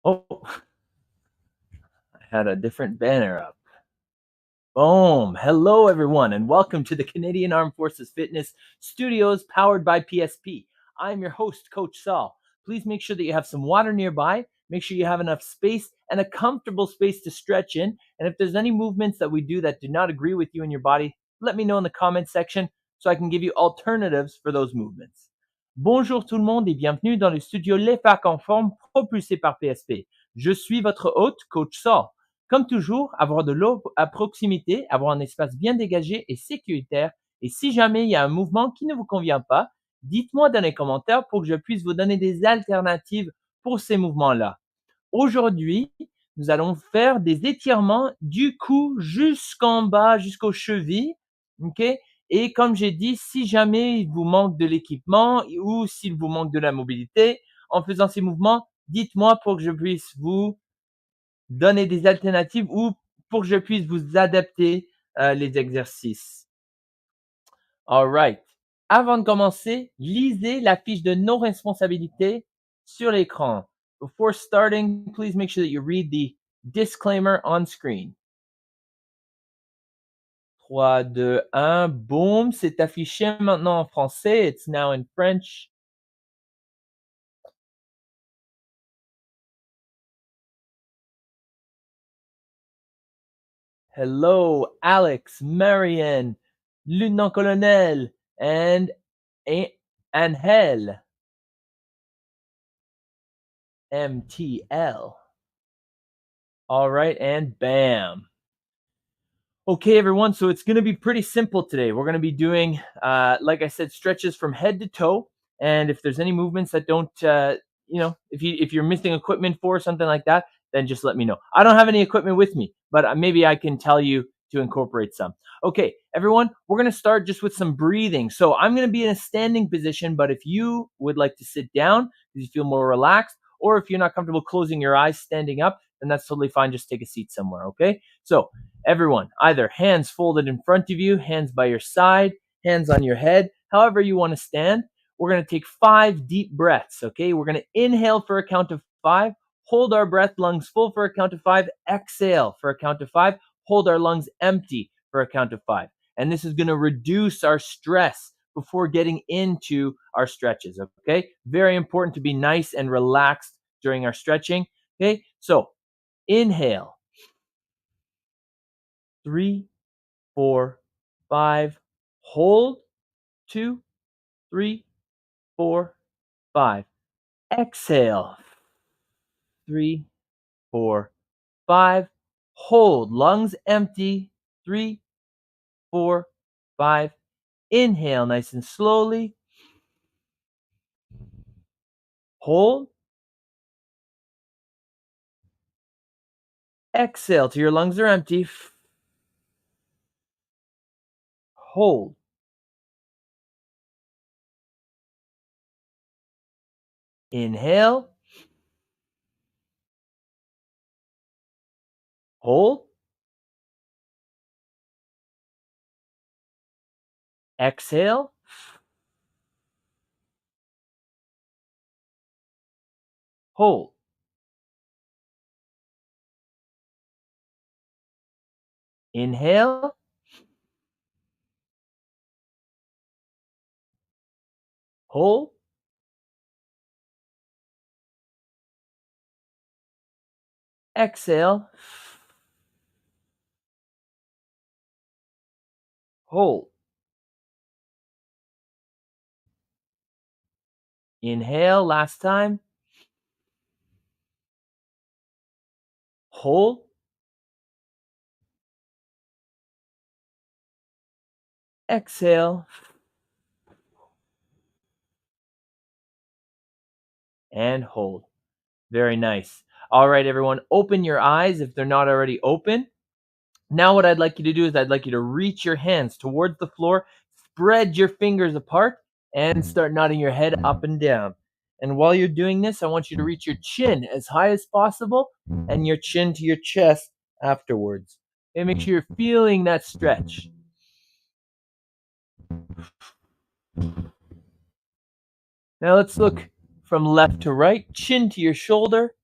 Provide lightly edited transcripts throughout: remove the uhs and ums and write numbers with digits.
Oh, I had a different banner up. Boom. Hello, everyone, and welcome to the Canadian Armed Forces Fitness Studios powered by PSP. I'm your host, Coach Saul. Please make sure that you have some water nearby. Make sure you have enough space and a comfortable space to stretch in. And if there's any movements that we do that do not agree with you and your body, let me know in the comment section so I can give you alternatives for those movements. Bonjour tout le monde et bienvenue dans le studio l'EFAC en forme propulsé par PSP. Je suis votre hôte, Coach Saul. Comme toujours, avoir de l'eau à proximité, avoir un espace bien dégagé et sécuritaire. Et si jamais il y a un mouvement qui ne vous convient pas, dites-moi dans les commentaires pour que je puisse vous donner des alternatives pour ces mouvements-là. Aujourd'hui, nous allons faire des étirements du cou jusqu'en bas, jusqu'aux chevilles. OK? Et comme j'ai dit, si jamais il vous manque de l'équipement ou s'il vous manque de la mobilité, en faisant ces mouvements, dites-moi pour que je puisse vous donner des alternatives ou pour que je puisse vous adapter les exercices. All right. Avant de commencer, lisez la fiche de nos responsabilités sur l'écran. Before starting, please make sure that you read the disclaimer on screen. 3, 2, 1, boom, c'est affiché maintenant en français. It's now in French. Hello, Alex, Marianne, lieutenant-colonel, and Angel. MTL. All right, and bam. Okay, everyone, so it's going to be pretty simple today. We're going to be doing, like I said, stretches from head to toe. And if there's any movements that don't, if you're missing equipment for something like that, then just let me know. I don't have any equipment with me, but maybe I can tell you to incorporate some. Okay, everyone, we're going to start just with some breathing. So I'm going to be in a standing position, but if you would like to sit down because you feel more relaxed, or if you're not comfortable closing your eyes standing up, then that's totally fine. Just take a seat somewhere, okay? So everyone, either hands folded in front of you, hands by your side, hands on your head, however you want to stand. We're going to take 5 deep breaths, okay? We're going to inhale for a count of 5, hold our breath, lungs full for a count of 5, exhale for a count of 5, hold our lungs empty for a count of 5. And this is going to reduce our stress before getting into our stretches, okay? Very important to be nice and relaxed during our stretching, okay? So inhale, 3, 4, 5, hold, 2, 3, 4, 5. Exhale, 3, 4, 5. Hold, lungs empty, 3, 4, 5. Inhale nice and slowly. Hold. Exhale till your lungs are empty. Hold. Inhale. Hold. Exhale. Hold. Inhale. Hold. Exhale. Hold. Inhale, last time. Hold. Exhale. And hold. Very nice. All right, everyone, open your eyes if they're not already open. Now what I'd like you to do is I'd like you to reach your hands towards the floor, spread your fingers apart, and start nodding your head up and down. And while you're doing this, I want you to reach your chin as high as possible and your chin to your chest afterwards. And make sure you're feeling that stretch. Now let's look from left to right, chin to your shoulder,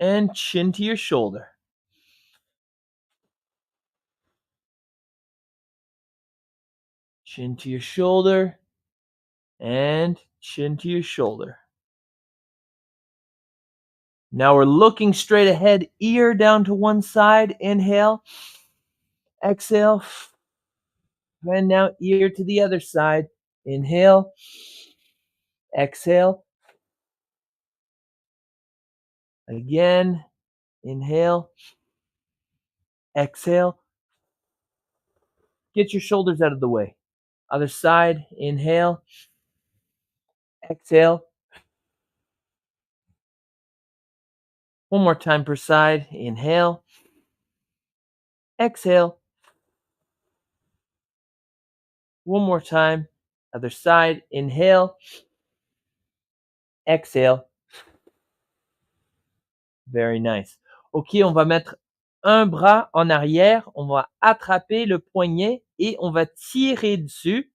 and chin to your shoulder. Chin to your shoulder and chin to your shoulder. Now we're looking straight ahead, ear down to one side. Inhale, exhale. And now ear to the other side. Inhale, exhale. Again, inhale, exhale. Get your shoulders out of the way. Other side, inhale, exhale. One more time per side. Inhale, exhale. One more time. Other side. Inhale, exhale. Very nice. OK, on va mettre un bras en arrière. On va attraper le poignet et on va tirer dessus.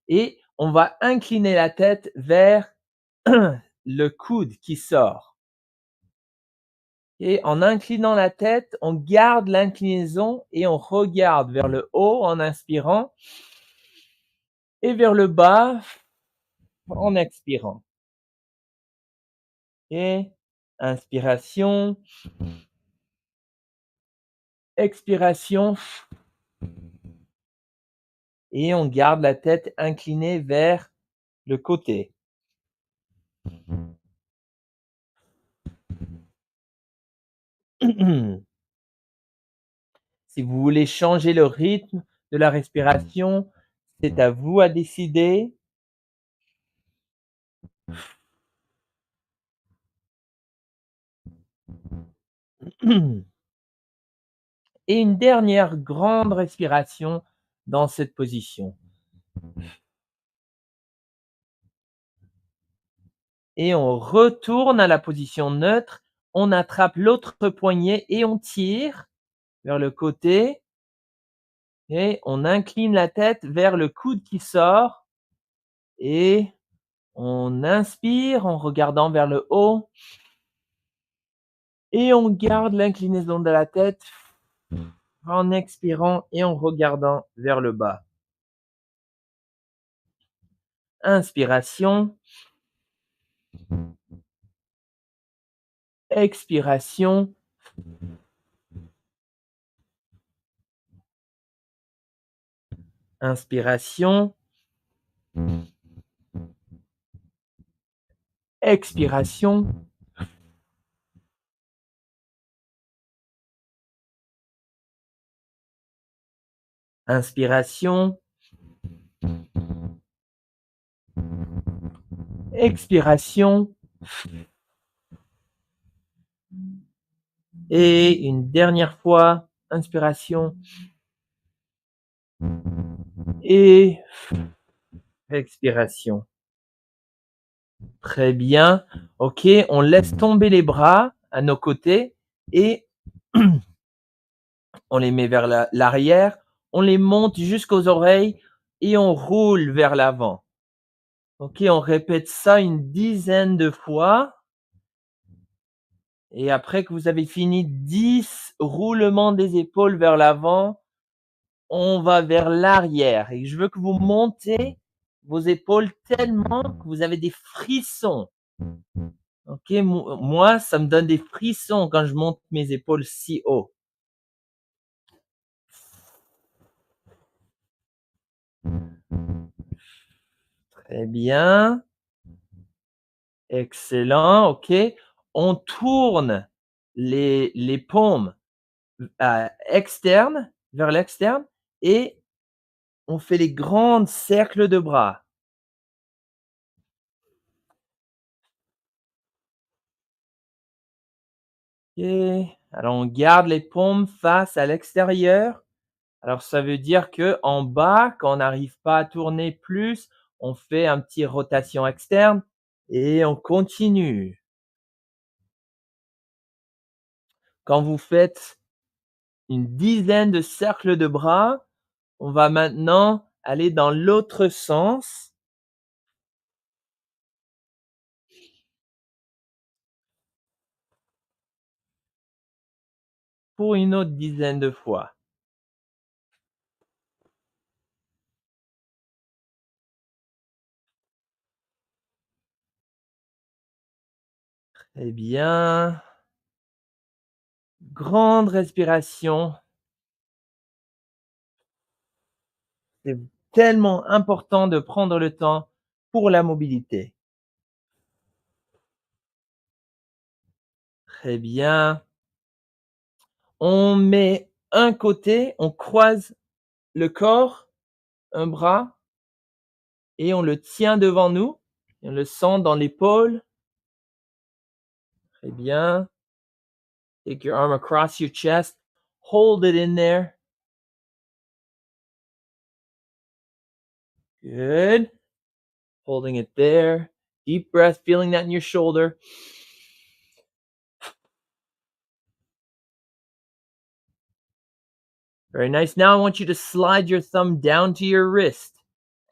Et on va incliner la tête vers le coude qui sort. Et en inclinant la tête, on garde l'inclinaison et on regarde vers le haut en inspirant et vers le bas en expirant. Et inspiration, expiration. Et on garde la tête inclinée vers le côté. Si vous voulez changer le rythme de la respiration, c'est à vous à décider. Et une dernière grande respiration dans cette position. Et on retourne à la position neutre. On attrape l'autre poignet et on tire vers le côté. Et on incline la tête vers le coude qui sort. Et on inspire en regardant vers le haut. Et on garde l'inclinaison de la tête en expirant et en regardant vers le bas. Inspiration. Expiration. Inspiration. Expiration. Inspiration. Expiration. Et une dernière fois, inspiration. Et expiration. Très bien. OK, on laisse tomber les bras à nos côtés et on les met vers l'arrière. On les monte jusqu'aux oreilles et on roule vers l'avant. OK, on répète ça une dizaine de fois. Et après que vous avez fini 10 roulements des épaules vers l'avant, on va vers l'arrière. Et je veux que vous montez vos épaules tellement que vous avez des frissons. OK, moi, ça me donne des frissons quand je monte mes épaules si haut. Très bien. Excellent, OK. On tourne les paumes externes, vers l'externe et on fait les grands cercles de bras. OK. Alors on garde les paumes face à l'extérieur. Alors ça veut dire qu'en bas, quand on n'arrive pas à tourner plus, on fait un petit rotation externe et on continue. Quand vous faites une dizaine de cercles de bras, on va maintenant aller dans l'autre sens. pour une autre dizaine de fois. Très bien. Grande respiration. C'est tellement important de prendre le temps pour la mobilité. Très bien. On met un côté, on croise le corps, un bras, et on le tient devant nous. Et on le sent dans l'épaule. Très bien. Take your arm across your chest. Hold it in there. Good. Holding it there. Deep breath, feeling that in your shoulder. Very nice. Now I want you to slide your thumb down to your wrist.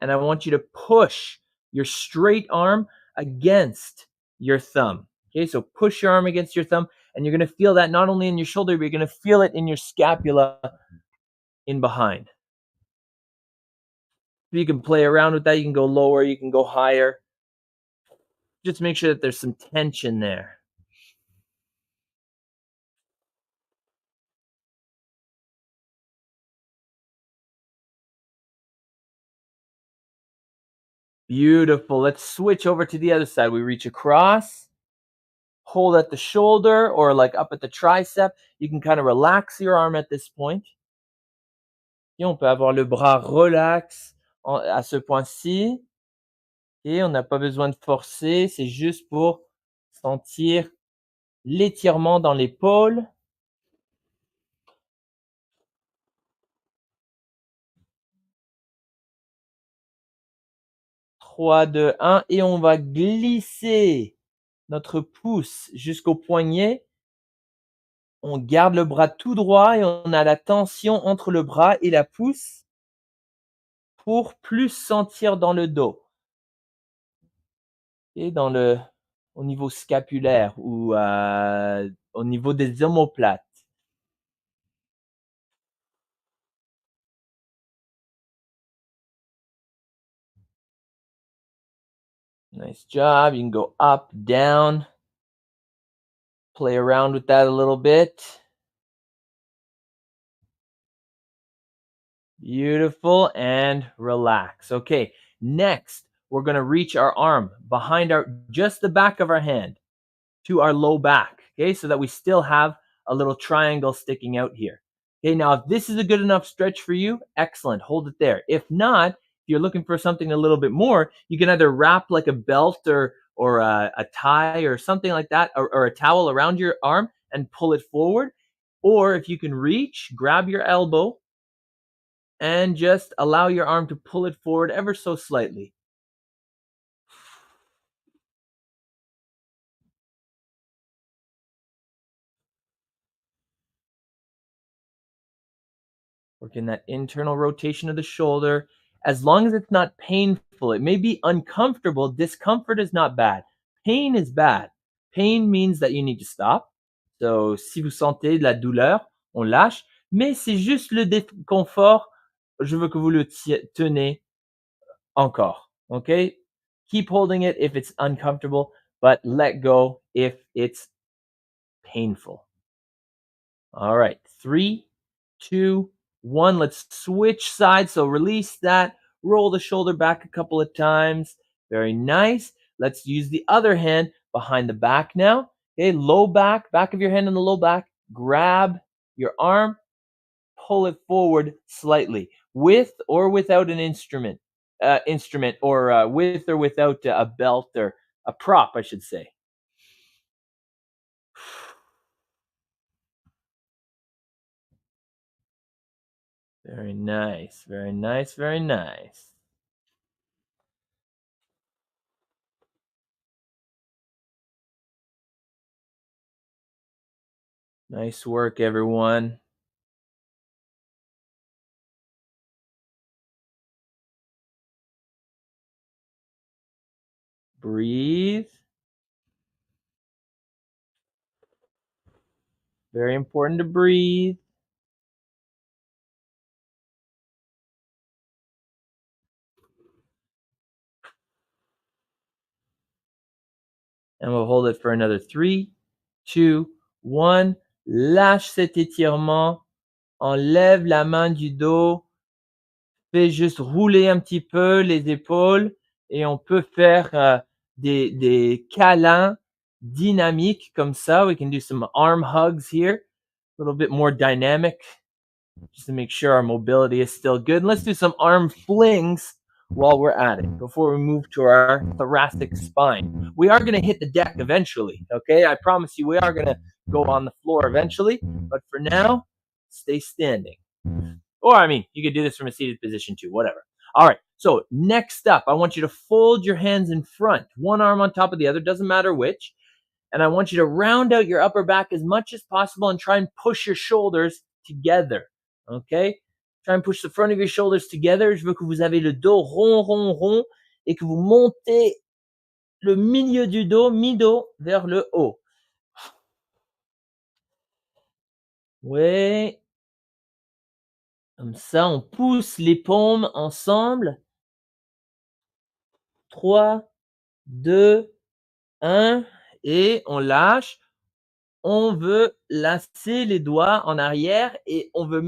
And I want you to push your straight arm against your thumb. Okay, so push your arm against your thumb. And you're going to feel that not only in your shoulder, but you're going to feel it in your scapula in behind. You can play around with that. You can go lower. You can go higher. Just make sure that there's some tension there. Beautiful. Let's switch over to the other side. We reach across, hold at the shoulder or like up at the tricep. You can kind of relax your arm at this point. Et on peut avoir le bras relax à ce point-ci. Et on n'a pas besoin de forcer. C'est juste pour sentir l'étirement dans l'épaule. 3, 2, 1. Et on va glisser notre pouce jusqu'au poignet. On garde le bras tout droit et on a la tension entre le bras et la pouce pour plus sentir dans le dos et au niveau scapulaire ou au niveau des omoplates. Nice job. You can go up, down, play around with that a little bit. Beautiful, and relax. Okay, next we're going to reach our arm behind just the back of our hand to our low back, okay, so that we still have a little triangle sticking out here. Okay, now if this is a good enough stretch for you, excellent, hold it there. If not, if you're looking for something a little bit more, you can either wrap like a belt or a tie or something like that, or a towel around your arm and pull it forward. Or if you can reach, grab your elbow and just allow your arm to pull it forward ever so slightly. Working that internal rotation of the shoulder. As long as it's not painful, it may be uncomfortable. Discomfort is not bad. Pain is bad. Pain means that you need to stop. So, si vous sentez de la douleur, on lâche. Mais c'est juste le déconfort. Je veux que vous le tenez encore. Okay? Keep holding it if it's uncomfortable, but let go if it's painful. All right. 3, 2, 1. Let's switch sides. So release that. Roll the shoulder back a couple of times. Very nice. Let's use the other hand behind the back now. Okay, low back of your hand on the low back. Grab your arm, pull it forward slightly, with or without an instrument, or with or without a belt or a prop, I should say. Very nice, very nice, very nice. Nice work, everyone. Breathe. Very important to breathe. And we'll hold it for another 3, 2, 1. Lâche cet étirement. Enlève la main du dos. Fais juste rouler un petit peu les épaules et on peut faire des câlins dynamiques comme ça. We can do some arm hugs here, a little bit more dynamic, just to make sure our mobility is still good. And let's do some arm flings while we're at it before we move to our thoracic spine. We are going to hit the deck eventually, okay? I promise you we are going to go on the floor eventually, but for now, stay standing. Or, I mean, you could do this from a seated position too, whatever. All right, so next up, I want you to fold your hands in front, one arm on top of the other, doesn't matter which. And I want you to round out your upper back as much as possible and try and push your shoulders together, okay? Try and push the front of your shoulders together. Je veux que vous avez le dos rond, rond, rond et que vous montez le milieu du dos, mi-dos, vers le haut. Ouais. Comme ça, on pousse les paumes ensemble. 3, 2, 1 et on lâche. On veut lasser les doigts en arrière et on veut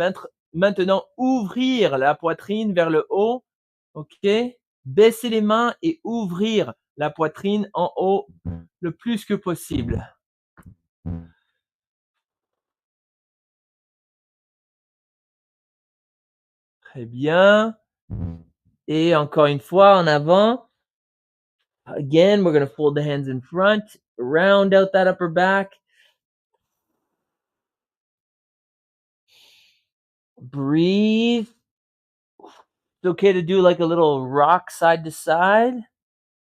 maintenant ouvrir la poitrine vers le haut. OK? Baisser les mains et ouvrir la poitrine en haut le plus que possible. Très bien. Et encore une fois, en avant. Again, we're going to fold the hands in front, round out that upper back. Breathe. It's okay to do like a little rock side to side.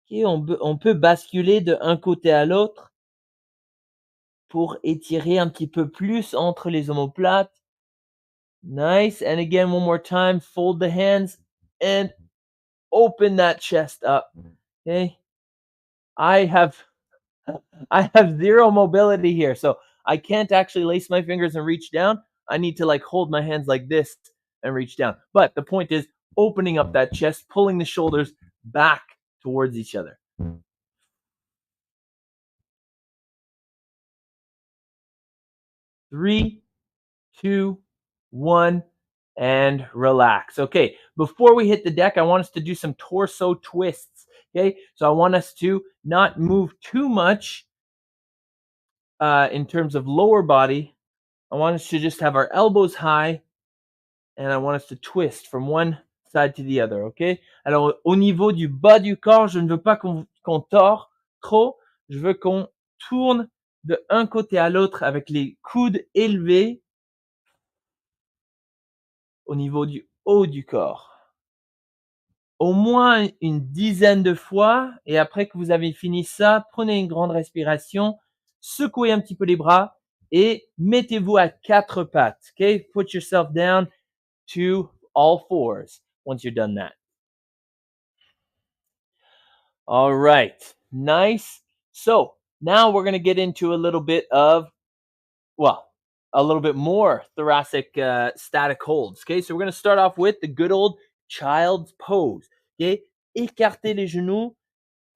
Okay, on peut basculer de un côté à l'autre pour étirer un petit peu plus entre les omoplates. Nice. And again, one more time, fold the hands and open that chest up. Okay. I have zero mobility here, so I can't actually lace my fingers and reach down. I need to like hold my hands like this and reach down. But the point is opening up that chest, pulling the shoulders back towards each other. 3, 2, 1, and relax. Okay, before we hit the deck, I want us to do some torso twists. Okay, so I want us to not move too much in terms of lower body. I want us to just have our elbows high and I want us to twist from one side to the other. Okay, alors au niveau du bas du corps, je ne veux pas qu'on tord trop, je veux qu'on tourne de un côté à l'autre avec les coudes élevés au niveau du haut du corps. Au moins une dizaine de fois et après que vous avez fini ça, prenez une grande respiration, secouez un petit peu les bras et mettez-vous à 4 pattes. Okay? Put yourself down to all fours once you're done that. All right. Nice. So now we're going to get into a little bit more thoracic static holds. Okay, so we're going to start off with the good old child's pose. Okay, écartez les genoux,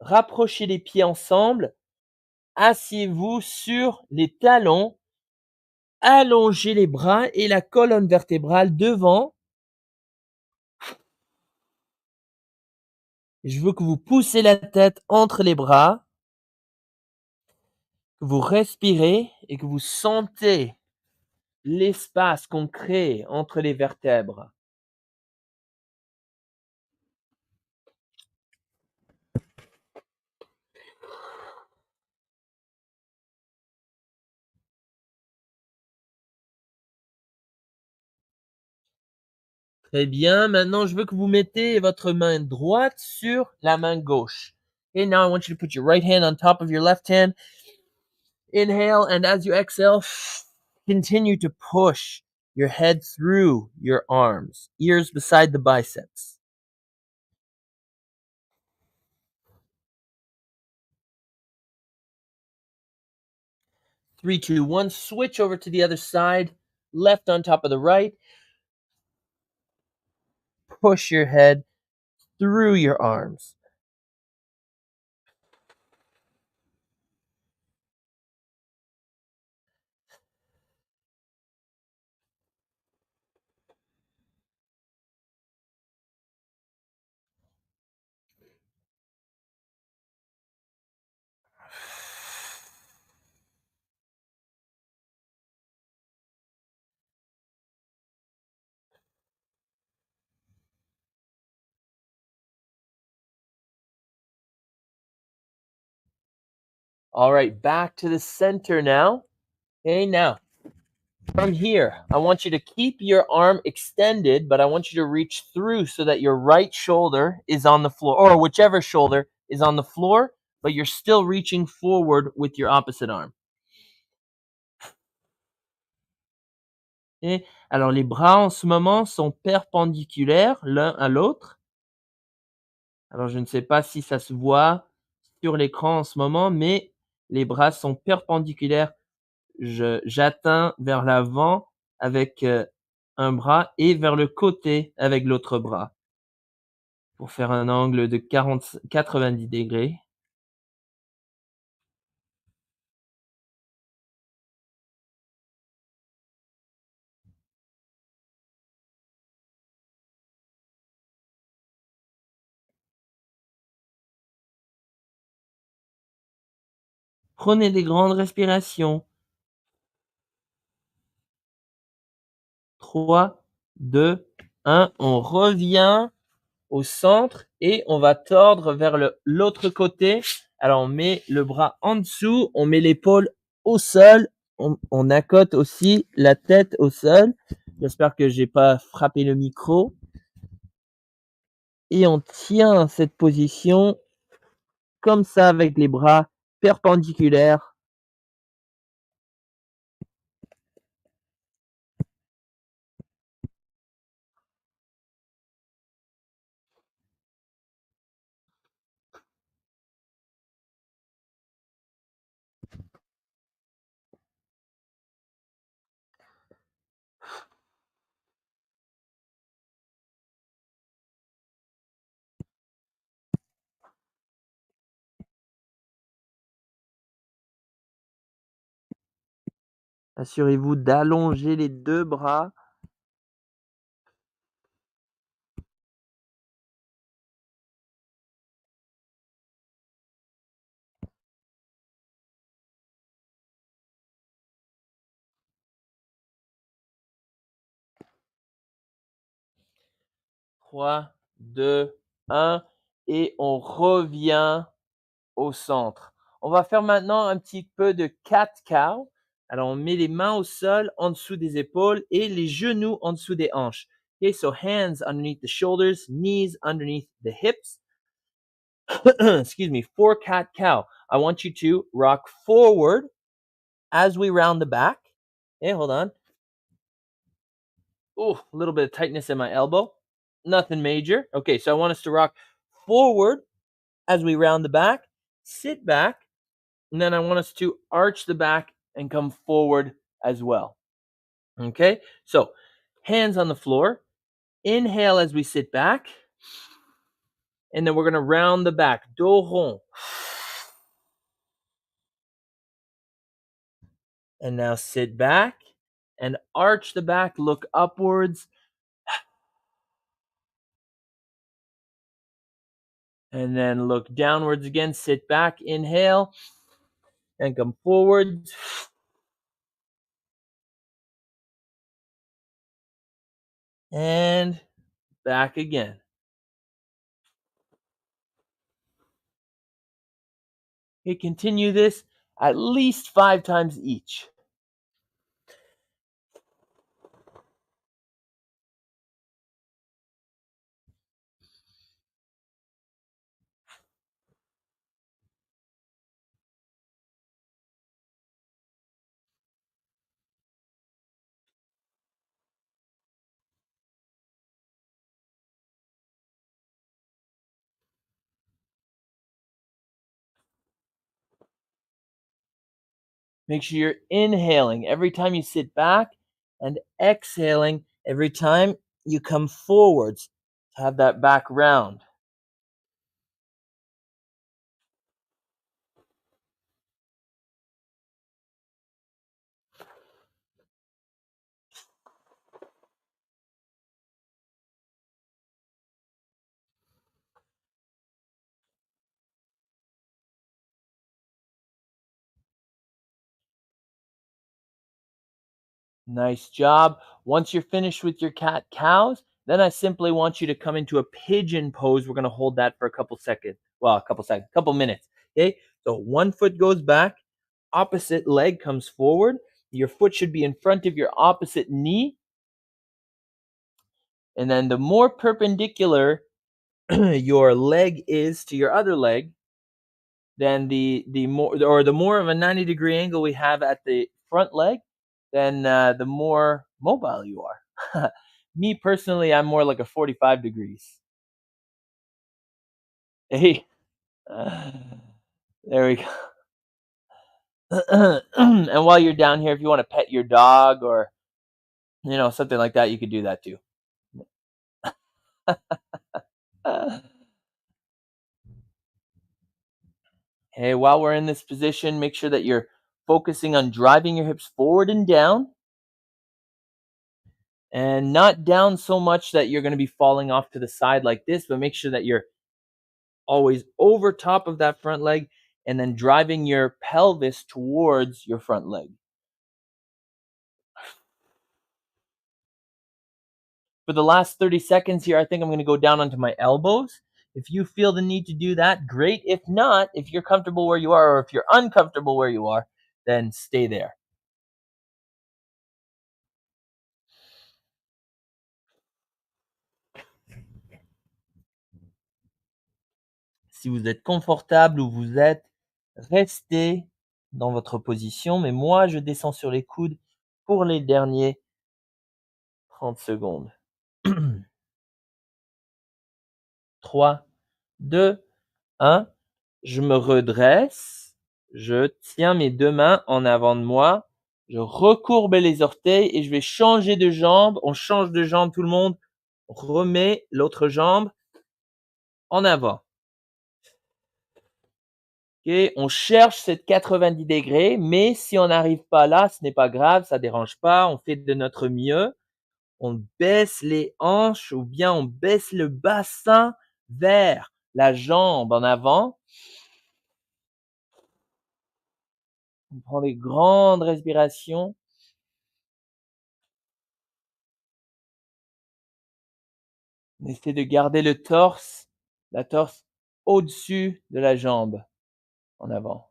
rapprochez les pieds ensemble, asseyez-vous sur les talons, allongez les bras et la colonne vertébrale devant. Je veux que vous poussez la tête entre les bras, que vous respirez et que vous sentez l'espace qu'on crée entre les vertèbres. Très bien. Maintenant, je veux que vous mettez votre main droite sur la main gauche. Okay, now I want you to put your right hand on top of your left hand. Inhale, and as you exhale, continue to push your head through your arms, ears beside the biceps. 3, 2, 1. Switch over to the other side. Left on top of the right. Push your head through your arms. All right, back to the center now. Okay, now from here, I want you to keep your arm extended, but I want you to reach through so that your right shoulder is on the floor, or whichever shoulder is on the floor, but you're still reaching forward with your opposite arm. Okay? Alors, les bras en ce moment sont perpendiculaires l'un à l'autre. Alors, je ne sais pas si ça se voit sur l'écran en ce moment, mais les bras sont perpendiculaires. J'atteins vers l'avant avec un bras et vers le côté avec l'autre bras pour faire un angle de 90 degrés. Prenez des grandes respirations. 3, 2, 1. On revient au centre et on va tordre vers l'autre côté. Alors, on met le bras en dessous, on met l'épaule au sol, on accote aussi la tête au sol. J'espère que j'ai pas frappé le micro. Et on tient cette position comme ça avec les bras perpendiculaires. Assurez-vous d'allonger les deux bras. Trois, deux, un, et on revient au centre. On va faire maintenant un petit peu de cat-cow. Alors, on met les mains au sol, en dessous des épaules et les genoux en dessous des hanches. Okay, so hands underneath the shoulders, knees underneath the hips. Excuse me, for cat-cow. I want you to rock forward as we round the back. Okay, hold on. Oh, a little bit of tightness in my elbow. Nothing major. Okay, so I want us to rock forward as we round the back, sit back, and then I want us to arch the back and come forward as well. Okay, so hands on the floor. Inhale as we sit back, and then we're going to round the back. Dos rond. And now sit back and arch the back, look upwards. And then look downwards again, sit back, inhale, and come forward. And back again. Okay, continue this at least 5 times each. Make sure you're inhaling every time you sit back and exhaling every time you come forwards to have that back round. Nice job. Once you're finished with your cat cows, then I simply want you to come into a pigeon pose. We're going to hold that for a couple seconds. Well, a couple seconds, couple minutes. Okay. So one foot goes back, opposite leg comes forward. Your foot should be in front of your opposite knee. And then the more perpendicular your leg is to your other leg, then the more of a 90-degree angle we have at the front leg, then the more mobile you are. Me personally, I'm more like a 45 degrees. Hey, there we go. And while you're down here, if you want to pet your dog or something like that, you could do that too. Hey, while we're in this position, make sure that you're focusing on driving your hips forward and down, and not down so much that you're going to be falling off to the side like this, but make sure that you're always over top of that front leg and then driving your pelvis towards your front leg. For the last 30 seconds here, I think I'm going to go down onto my elbows. If you feel the need to do that, great. If not, if you're comfortable where you are, or if you're uncomfortable where you are, then stay there. Si vous êtes confortable où vous êtes, restez dans votre position, mais moi, je descends sur les coudes pour les derniers 30 secondes. 3, 2, 1. Je me redresse, je tiens mes deux mains en avant de moi, je recourbe les orteils et je vais changer de jambe. On change de jambe tout le monde. On remet l'autre jambe en avant. Ok, on cherche cette 90 degrés, mais si on n'arrive pas là, ce n'est pas grave, ça dérange pas, on fait de notre mieux. On baisse les hanches ou bien on baisse le bassin vers la jambe en avant. On prend des grandes respirations. On essaie de garder le torse, la torse au-dessus de la jambe en avant.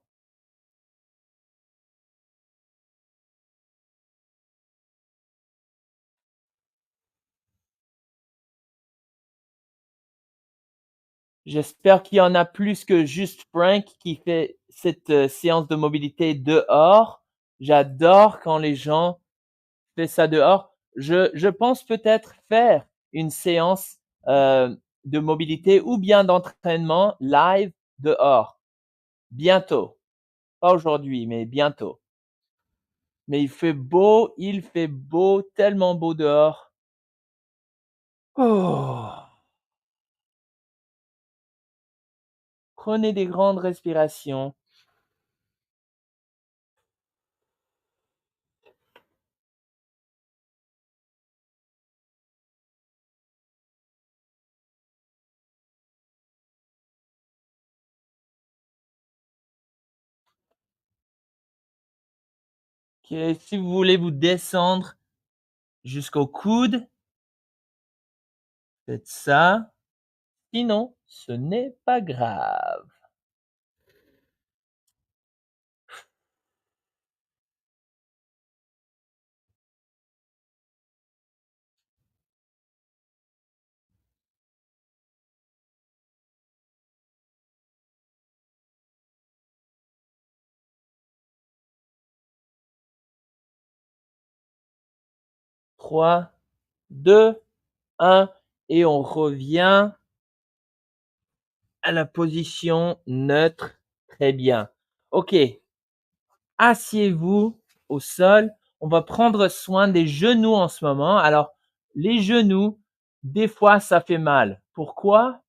J'espère qu'il y en a plus que juste Frank qui fait cette séance de mobilité dehors. J'adore quand les gens font ça dehors. Je pense peut-être faire une séance de mobilité ou bien d'entraînement live dehors. Bientôt. Pas aujourd'hui, mais bientôt. Mais il fait beau, tellement beau dehors. Oh. Prenez des grandes respirations. Ok, si vous voulez vous descendre jusqu'au coude, faites ça. Sinon, ce n'est pas grave. 3, 2, 1, et on revient à la position neutre. Très bien. Ok. Asseyez-vous au sol. On va prendre soin des genoux en ce moment. Alors, les genoux, des fois, ça fait mal. Pourquoi?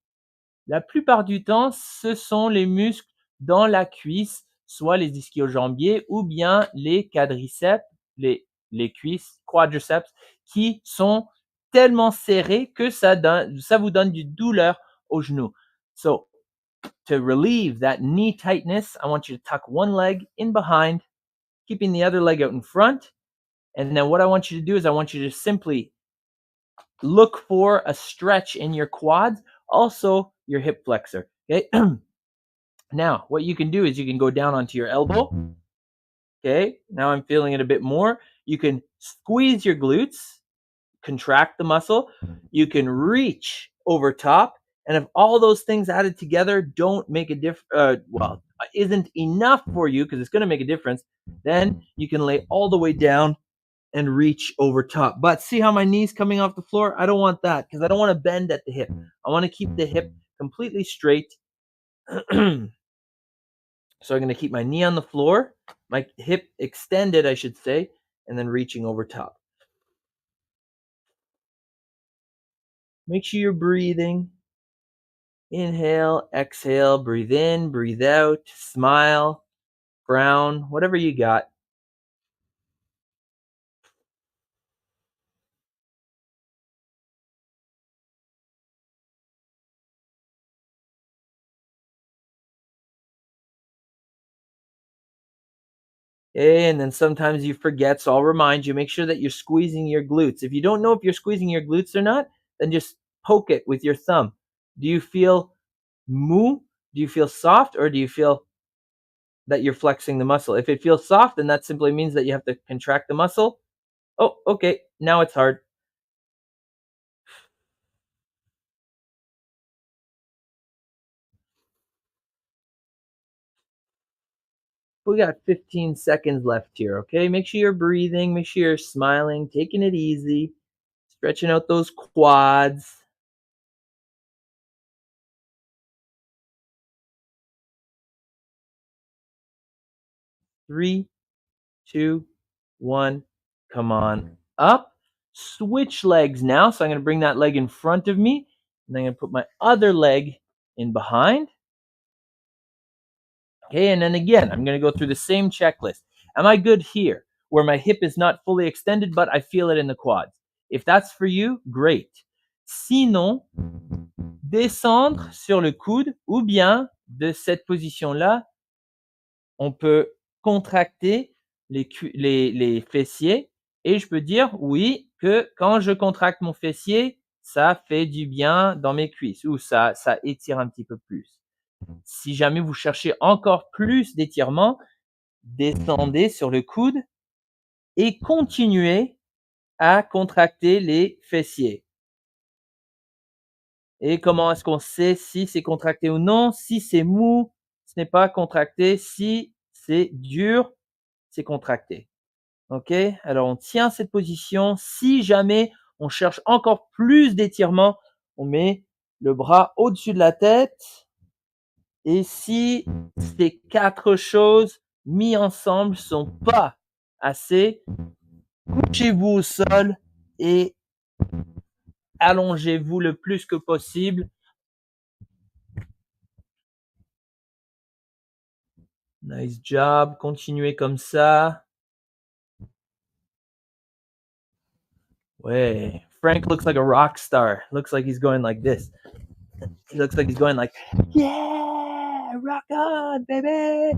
La plupart du temps, ce sont les muscles dans la cuisse, soit les ischio-jambiers ou bien les quadriceps, les cuisses, quadriceps, qui sont tellement serrés que ça vous donne du douleur au genou. So, to relieve that knee tightness, I want you to tuck one leg in behind, keeping the other leg out in front. And then what I want you to do is I want you to simply look for a stretch in your quads, also your hip flexor. Okay. Now, what you can do is you can go down onto your elbow. Okay. Now I'm feeling it a bit more. You can squeeze your glutes, contract the muscle. You can reach over top. And if all those things added together don't make a isn't enough for you, because it's going to make a difference, then you can lay all the way down and reach over top. But see how my knee's coming off the floor? I don't want that because I don't want to bend at the hip. I want to keep the hip completely straight. So I'm going to keep my knee on the floor, my hip extended, I should say, and then reaching over top. Make sure you're breathing. Inhale, exhale, breathe in, breathe out, smile, frown, whatever you got. And then sometimes you forget, so I'll remind you, make sure that you're squeezing your glutes. If you don't know if you're squeezing your glutes or not, then just poke it with your thumb. Do you feel mou? Do you feel soft, or do you feel that you're flexing the muscle? If it feels soft, then that simply means that you have to contract the muscle. Oh, okay, now it's hard. We got 15 seconds left here, okay? Make sure you're breathing, make sure you're smiling, taking it easy, stretching out those quads. 3, 2, 1. Come on up. Switch legs now. So I'm going to bring that leg in front of me, and I'm going to put my other leg in behind. Okay, and then again, I'm going to go through the same checklist. Am I good here, where my hip is not fully extended, but I feel it in the quads? If that's for you, great. Sinon, descendre sur le coude, ou bien de cette position-là, on peut contracter les fessiers, et je peux dire oui que quand je contracte mon fessier, ça fait du bien dans mes cuisses, ou ça étire un petit peu plus. Si jamais vous cherchez encore plus d'étirement, descendez sur le coude et continuez à contracter les fessiers. Et comment est-ce qu'on sait si c'est contracté ou non? Si c'est mou, ce n'est pas contracté. Si c'est dur, c'est contracté. OK? Alors, on tient cette position. Si jamais on cherche encore plus d'étirement, on met le bras au-dessus de la tête. Et si ces 4 choses mis ensemble sont pas assez, couchez-vous au sol et allongez-vous le plus que possible. Nice job. Continuez comme ça. Ouais. Frank looks like a rock star. Looks like he's going like this. He looks like he's going like, yeah, rock on, baby.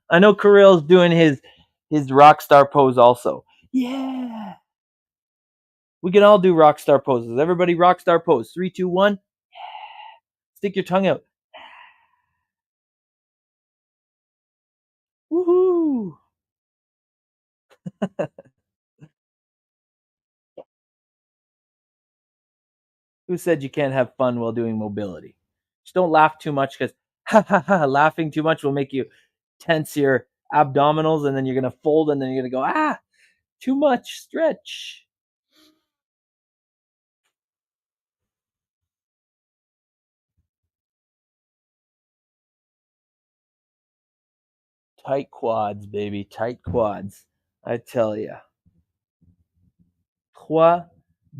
I know Kirill's doing his rock star pose also. Yeah. We can all do rock star poses. Everybody rock star pose. 3, 2, 1. Stick your tongue out. Woohoo. Who said you can't have fun while doing mobility? Just don't laugh too much, because laughing too much will make you tense your abdominals, and then you're going to fold, and then you're going to go, too much stretch. Tight quads, baby. Tight quads. I tell ya. 3,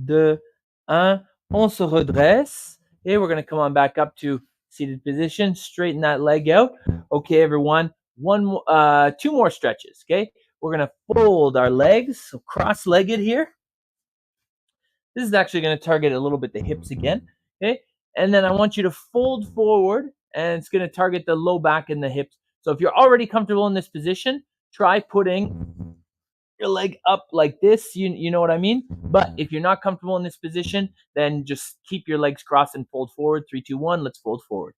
2, 1. On se redresse. Okay, we're going to come on back up to seated position. Straighten that leg out. Okay, everyone. Two more stretches. Okay, we're going to fold our legs. So cross-legged here. This is actually going to target a little bit the hips again. Okay, and then I want you to fold forward, and it's going to target the low back and the hips. So if you're already comfortable in this position, try putting your leg up like this. You know what I mean? But if you're not comfortable in this position, then just keep your legs crossed and fold forward. 3, 2, 1. Let's fold forward.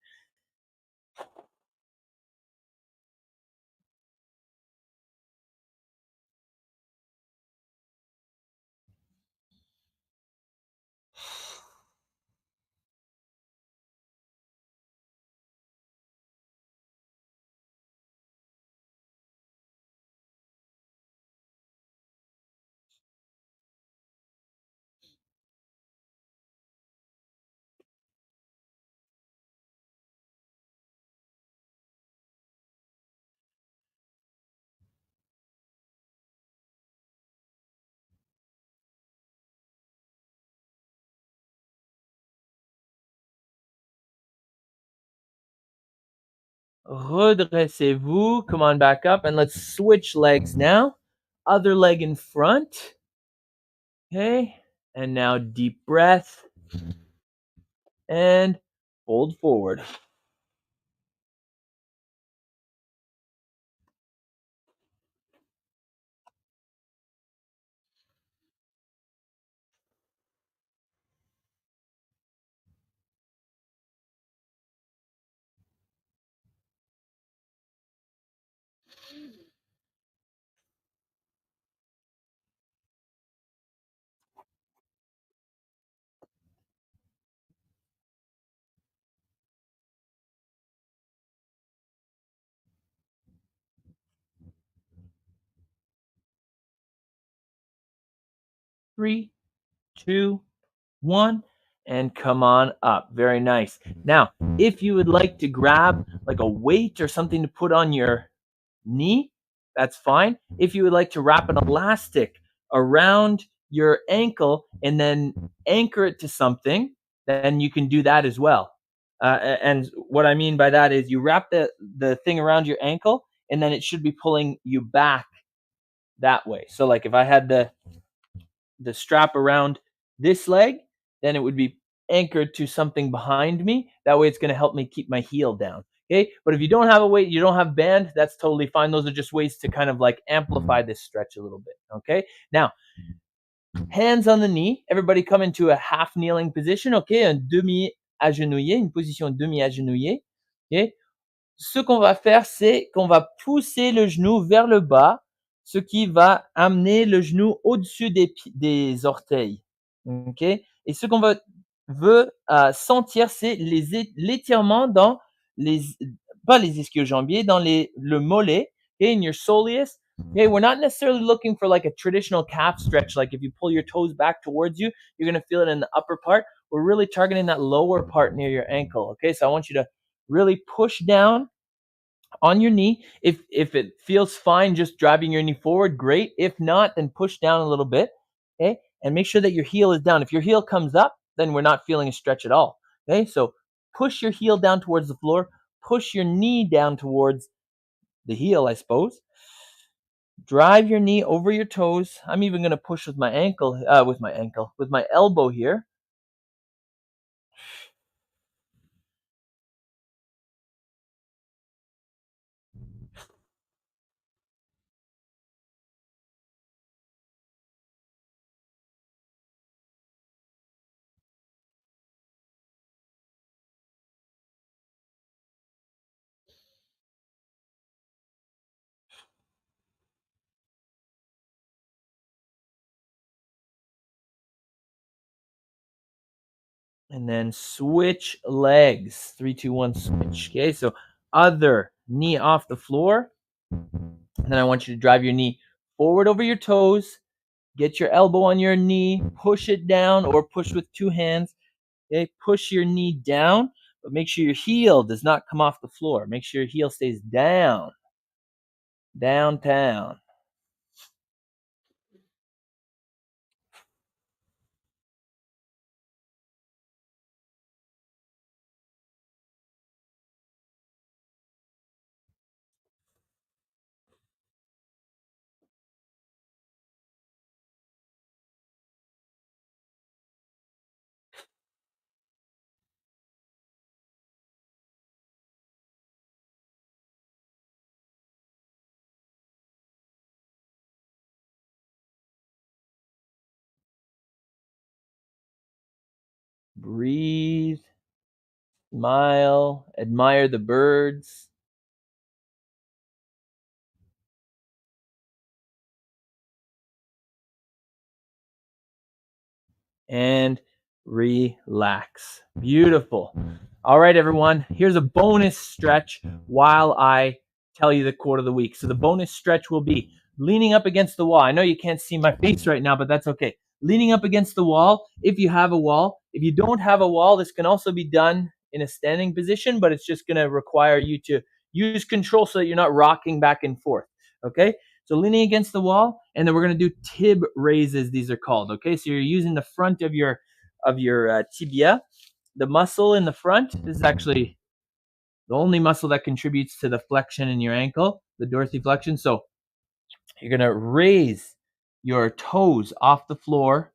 Redressez-vous. Come on back up, and let's switch legs now. Other leg in front. Okay, and now deep breath and fold forward. Three, 2, 1, and come on up. Very nice. Now, if you would like to grab like a weight or something to put on your knee, that's fine. If you would like to wrap an elastic around your ankle and then anchor it to something, then you can do that as well. And what I mean by that is you wrap the thing around your ankle, and then it should be pulling you back that way. So like if I had the strap around this leg, then it would be anchored to something behind me. That way it's going to help me keep my heel down. Okay. But if you don't have a weight, you don't have band, that's totally fine. Those are just ways to kind of like amplify this stretch a little bit. Okay. Now, hands on the knee. Everybody come into a half kneeling position. Okay. Un demi agenouillé, une position demi agenouillée. Okay. Ce qu'on va faire, c'est qu'on va pousser le genou vers le bas, ce qui va amener le genou au-dessus des orteils. Ok. Et ce qu'on veut sentir, c'est l'étirement dans pas les ischio-jambiers, dans le mollet, okay, in your soleus. Okay, we're not necessarily looking for like a traditional calf stretch. Like if you pull your toes back towards you, you're going to feel it in the upper part. We're really targeting that lower part near your ankle. Okay, so I want you to really push down on your knee. If it feels fine just driving your knee forward, great. If not, then push down a little bit. Okay, and make sure that your heel is down. If your heel comes up, then we're not feeling a stretch at all. Okay, so push your heel down towards the floor. Push your knee down towards the heel, I suppose. Drive your knee over your toes. I'm even going to push with my with my elbow here. And then switch legs. 3, 2, 1, switch. Okay, so other knee off the floor. And then I want you to drive your knee forward over your toes. Get your elbow on your knee. Push it down or push with two hands. Okay, push your knee down, but make sure your heel does not come off the floor. Make sure your heel stays down. downtown. Breathe, smile, admire the birds. And relax. Beautiful. All right, everyone. Here's a bonus stretch while I tell you the quote of the week. So the bonus stretch will be leaning up against the wall. I know you can't see my face right now, but that's okay. Leaning up against the wall if you have a wall. If you don't have a wall, this can also be done in a standing position, but it's just going to require you to use control so that you're not rocking back and forth. Okay? So leaning against the wall, and then we're going to do tib raises, these are called. Okay? So you're using the front of your tibia, the muscle in the front. This is actually the only muscle that contributes to the flexion in your ankle, the dorsiflexion. So you're going to raise your toes off the floor,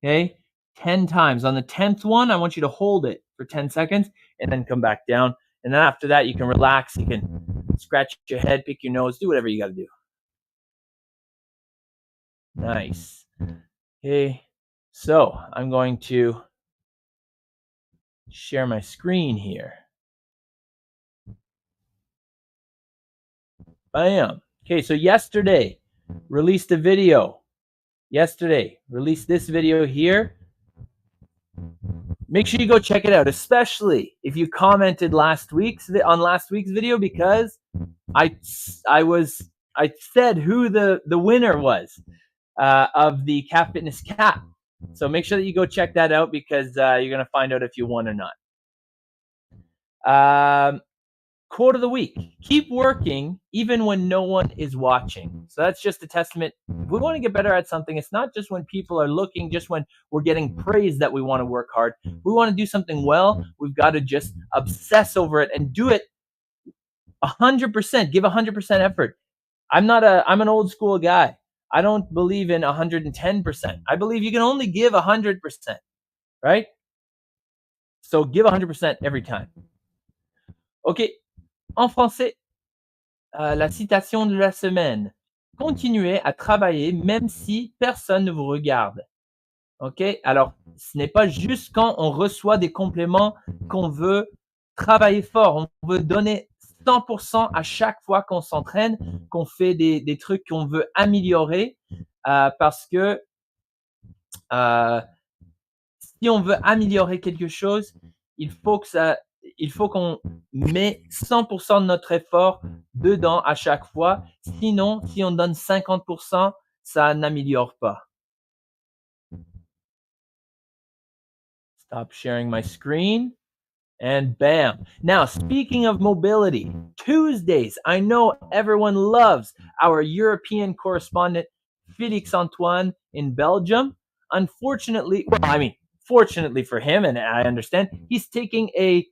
okay, 10 times. On the 10th one, I want you to hold it for 10 seconds and then come back down. And then after that, you can relax. You can scratch your head, pick your nose, do whatever you got to do. Nice. Okay, so I'm going to share my screen here. Bam. Okay, so yesterday, released a video. Yesterday, released this video here. Make sure you go check it out, especially if you commented on last week's video, because I said who the winner was of the Calf Fitness cap. So make sure that you go check that out, because you're going to find out if you won or not. Quote of the week: keep working even when no one is watching. So that's just a testament. If we want to get better at something, it's not just when people are looking, just when we're getting praise that we want to work hard. If we want to do something well, we've got to just obsess over it and do it 100%. Give 100% effort. I'm an old school guy. I don't believe in 110%. I believe you can only give 100%, right? So give 100% every time. Okay. En français, la citation de la semaine. Continuez à travailler même si personne ne vous regarde. OK? Alors, ce n'est pas juste quand on reçoit des compliments qu'on veut travailler fort. On veut donner 100% à chaque fois qu'on s'entraîne, qu'on fait des trucs qu'on veut améliorer, parce que si on veut améliorer quelque chose, il faut qu'on met 100% de notre effort dedans à chaque fois. Sinon, si on donne 50%, ça n'améliore pas. Stop sharing my screen. And bam. Now, speaking of mobility, Tuesdays, I know everyone loves our European correspondent, Félix Antoine in Belgium. Unfortunately, fortunately for him, and I understand, he's taking a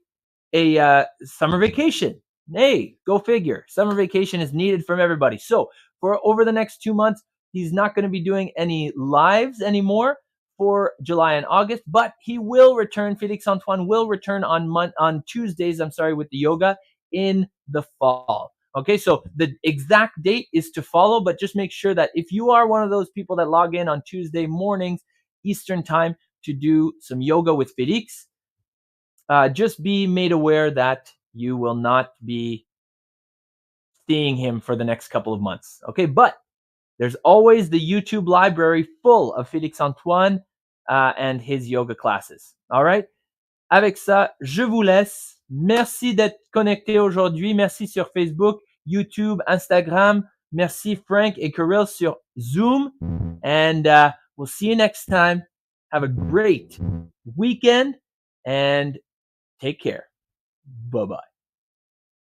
summer vacation. Hey, go figure. Summer vacation is needed from everybody. So for over the next 2 months, he's not going to be doing any lives anymore for July and August, but he will return. Félix Antoine will return on Tuesdays, with the yoga in the fall. Okay, so the exact date is to follow, but just make sure that if you are one of those people that log in on Tuesday mornings, Eastern time, to do some yoga with Félix, just be made aware that you will not be seeing him for the next couple of months. Okay, but there's always the YouTube library full of Félix Antoine and his yoga classes. All right? Avec ça, je vous laisse. Merci d'être connecté aujourd'hui. Merci sur Facebook, YouTube, Instagram. Merci Frank et Kirill sur Zoom. And we'll see you next time. Have a great weekend and take care. Bye-bye.